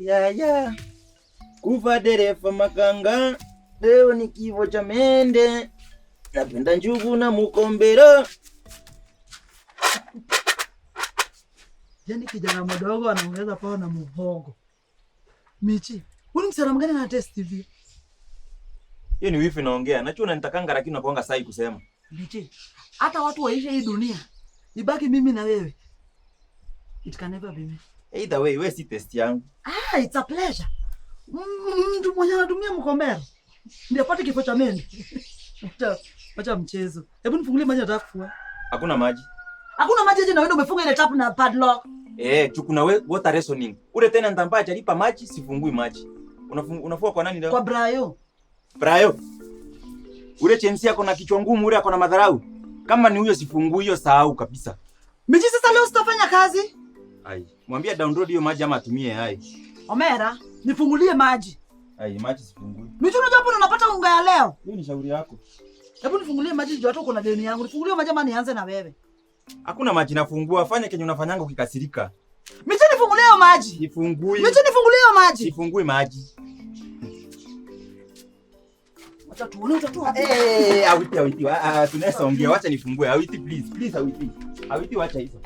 ya kuva dereva makanga, leo ni kifo cha mende. Napenda njugu na mukombero. Yaani kijana mdogo anaongeza pao na muhogo. Michi, wewe msalamu gani na test TV? Hiyo ni wifi naongea. Najua unanitakanga lakini unakuanga sahi kusema. Michi, hata watu waishe hii dunia. Ibaki mimi na wewe. It can never be me. Either way, wewe si test yangu. It's a pleasure. Mtu mwenye anatumia mkombero ndio apate kifo cha mende. Acha mchezo. Hebu nifungulie maji nataka kufua. Hakuna maji. Hakuna maji je, na wewe umefunga ile tap na padlock. Chukuna water rationing. Ule tena nitambaa chalipa maji, sifungui maji. Unafua kwa nani leo? Kwa Brayo. Brayo. Ule chensi yako na kichwa ngumu, ule ako na madharau. Kama ni huyo sifungui hiyo, sahau kabisa. Michi, sasa leo sitafanya kazi. Mwambie download hiyo maji ama atumie Omera, nifungulie maji. Maji sifungui. Michi, unajua hapo unapata unga ya leo. Hiyo ni shauri yako. Hebu nifungulie maji juu hata uko na deni yangu. Nifungulie maji ama nianze na wewe. Hakuna maji nafungua, fanya kenye unafanyanga ukikasirika. Michi, nifungulie maji. Sifungui. Michi, nifungulie maji. Sifungui maji. Acha tuone utatoa. Awiti. Tunaweza ongea, wacha nifungue. Awiti please. Awiti wacha hizo.